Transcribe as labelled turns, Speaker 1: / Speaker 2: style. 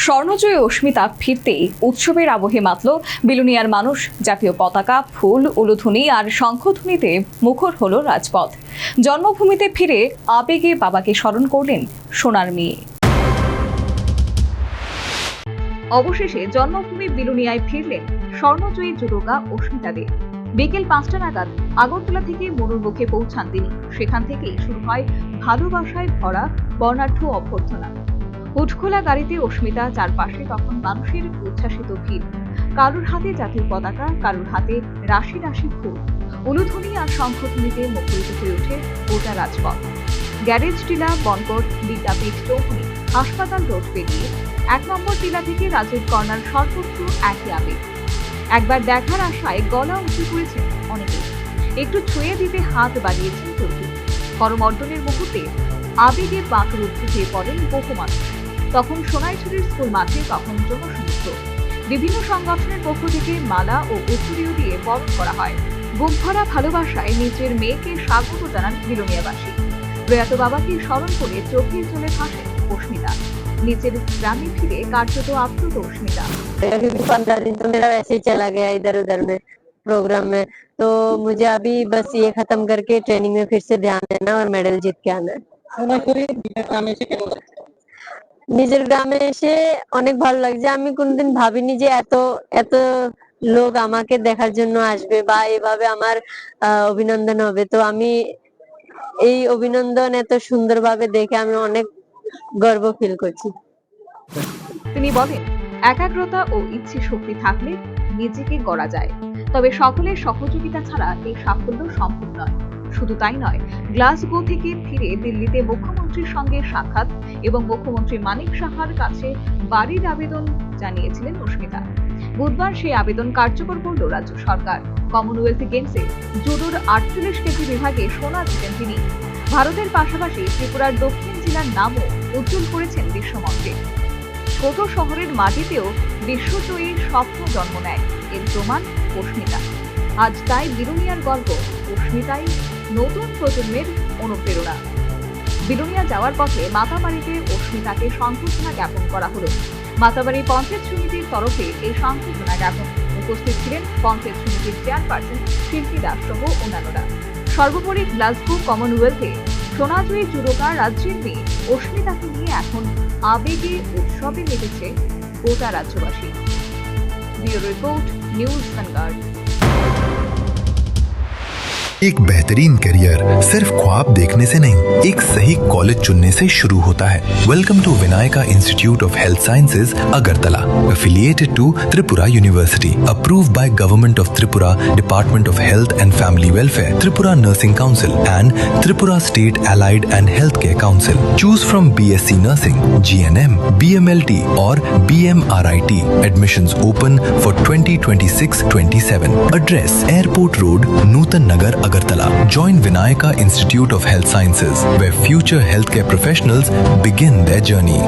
Speaker 1: স্বর্ণজয়ী অস্মিতা ফিরতেই উৎসবের আবহে মাতল বিলোনিয়ার মানুষ। জাতীয় পতাকা, ফুল, উলুধ্বনি আর শঙ্খধ্বনিতে মুখর হল রাজপথ। জন্মভূমিতে ফিরে আবেগে বাবাকে স্মরণ করলেন সোনার মেয়ে। অবশেষে জন্মভূমি বিলোনিয়ায় ফিরলেন স্বর্ণজয়ী যুবকা অস্মিতা দে। বিকেল 5টা নাগাদ আগরতলা থেকে মনুরমুখে পৌঁছান তিনি। সেখান থেকেই শুরু হয় ভালোবাসায় ভরা বর্ণাঢ্য অভ্যর্থনা। উঠখোলা গাড়িতে অস্মিতা, চারপাশে তখন মানুষের উচ্ছ্বাসিত ভিড়। কারুর হাতে জাতীয় পতাকা, কারুর হাতে রাশি রাশি ফুল। উলুধ্বনি আর শঙ্খধ্বনিতে মুখরিত হয়ে ওঠে গোটা রাজপথ। গ্যারেজ টিলা, বনকট, বিদ্যাপীঠ চৌমুহনী, হাসপাতাল রোড পেরিয়ে 1 নম্বর টিলা থেকে রাজীব কর্নার সর্বত্র একই আবেগ। একবার দেখার আশায় গলা উঁচু করেছেন অনেকে, একটু ছুঁয়ে দিতে হাত বাড়িয়েছেন কেউ। করমর্দনের মুহূর্তে আবেগে বাঁকরুদ্ধ হয়ে পড়েন বহু মানুষ। তখন সোনাইছড়ির স্কুল মাঠে তখন জনসমুদ্র। বিভিন্ন সংগঠনের পক্ষ থেকে মালা ও উত্তরীয় দিয়ে বরণ করা হয়। বুক ভরা ভালোবাসায় নিজের মেয়েকে স্বাগত জানান বিলোনিয়াবাসী। প্রয়াত বাবাকে স্মরণ করে চোখের জলে ভাসেন অস্মিতা। নিজের গ্রামে ফিরে কার্যত আপ্লুত অস্মিতা।
Speaker 2: 15 दिन तो मेरा वैसे ही चला गया इधर उधर में प्रोग्राम में, तो मुझे अभी बस ये खत्म करके ट्रेनिंग में फिर से ध्यान देना और मेडल जीत के आना है। নিজের গ্রামে এসে অনেক ভালো লাগছে। আমি কোনদিন ভাবিনি যে এত লোক আমাকে দেখার জন্য আসবে বা এভাবে আমার অভিনন্দন হবে। তো আমি এই অভিনন্দন এত সুন্দরভাবে দেখে আমি অনেক গর্ব ফিল করছি।
Speaker 1: তিনি বলেন, একাগ্রতা ও ইচ্ছে শক্তি থাকলে নিজেকে গড়া যায়, তবে সকলের সহযোগিতা ছাড়া এই সাফল্য সম্ভব নয়। শুধু তাই নয়, গ্লাসগো থেকে ফিরে দিল্লিতে মুখ্যমন্ত্রীর সঙ্গে সাক্ষাৎ এবং মুখ্যমন্ত্রী মানিক সাহার কাছে বাড়ির আবেদন জানিয়েছিলেন অস্মিতা। বুধবার সেই আবেদন কার্যকর করল রাজ্য সরকার। কমনওয়েলথ গেমসে জুডোর 48 কেজি বিভাগে সোনা জিতেন তিনি। ভারতের পাশাপাশি ত্রিপুরার দক্ষিণ জেলার নামও উজ্জ্বল করেছেন বিশ্বমঞ্চে। ছোট শহরের মাটিতেও বিশ্বজয়ীর স্বপ্ন জন্ম নেয়, এর প্রমাণ অস্মিতা। আজ তাই বিলোনিয়ার গর্ব, অস্মিতাই নতুন প্রজন্মের অনুপ্রেরণা। বিলোনিয়া যাওয়ার পথে মাতাবাড়িতে অস্মিতাকে সংবর্ধনা জ্ঞাপন করা হলো। মাতাবাড়ি পঞ্চায়েত সমিতির তরফে এই সংবর্ধনা জ্ঞাপন উপস্থিত ছিলেন পঞ্চায়েত সমিতির চেয়ারপারসন শিল্পী দাস সহ অন্যান্যরা। সর্বোপরি গ্লাসগো কমনওয়েলথে সোনাজয়ী যুবকা রাজ্যের মেয়ে অস্মিতাকে নিয়ে এখন আবেগে উৎসবে মেতেছে গোটা রাজ্যবাসী। Bureau report, news Vanguard.
Speaker 3: एक बेहतरीन करियर सिर्फ ख्वाब देखने से नहीं, एक सही कॉलेज चुनने से शुरू होता है। Welcome to Vinayaka institute of health sciences, Agartala, affiliated to Tripura University, approved by Government of Tripura, Department of Health and Family Welfare, Tripura Nursing Council and Tripura State Allied and Healthcare Council. Choose from BSc Nursing, GNM, BMLT or BMRIT. Admissions open for 2026-27. Address: Airport Road, Nutan Nagar, Agartala. Join Vinayaka Institute of Health Sciences, where future healthcare professionals begin their journey.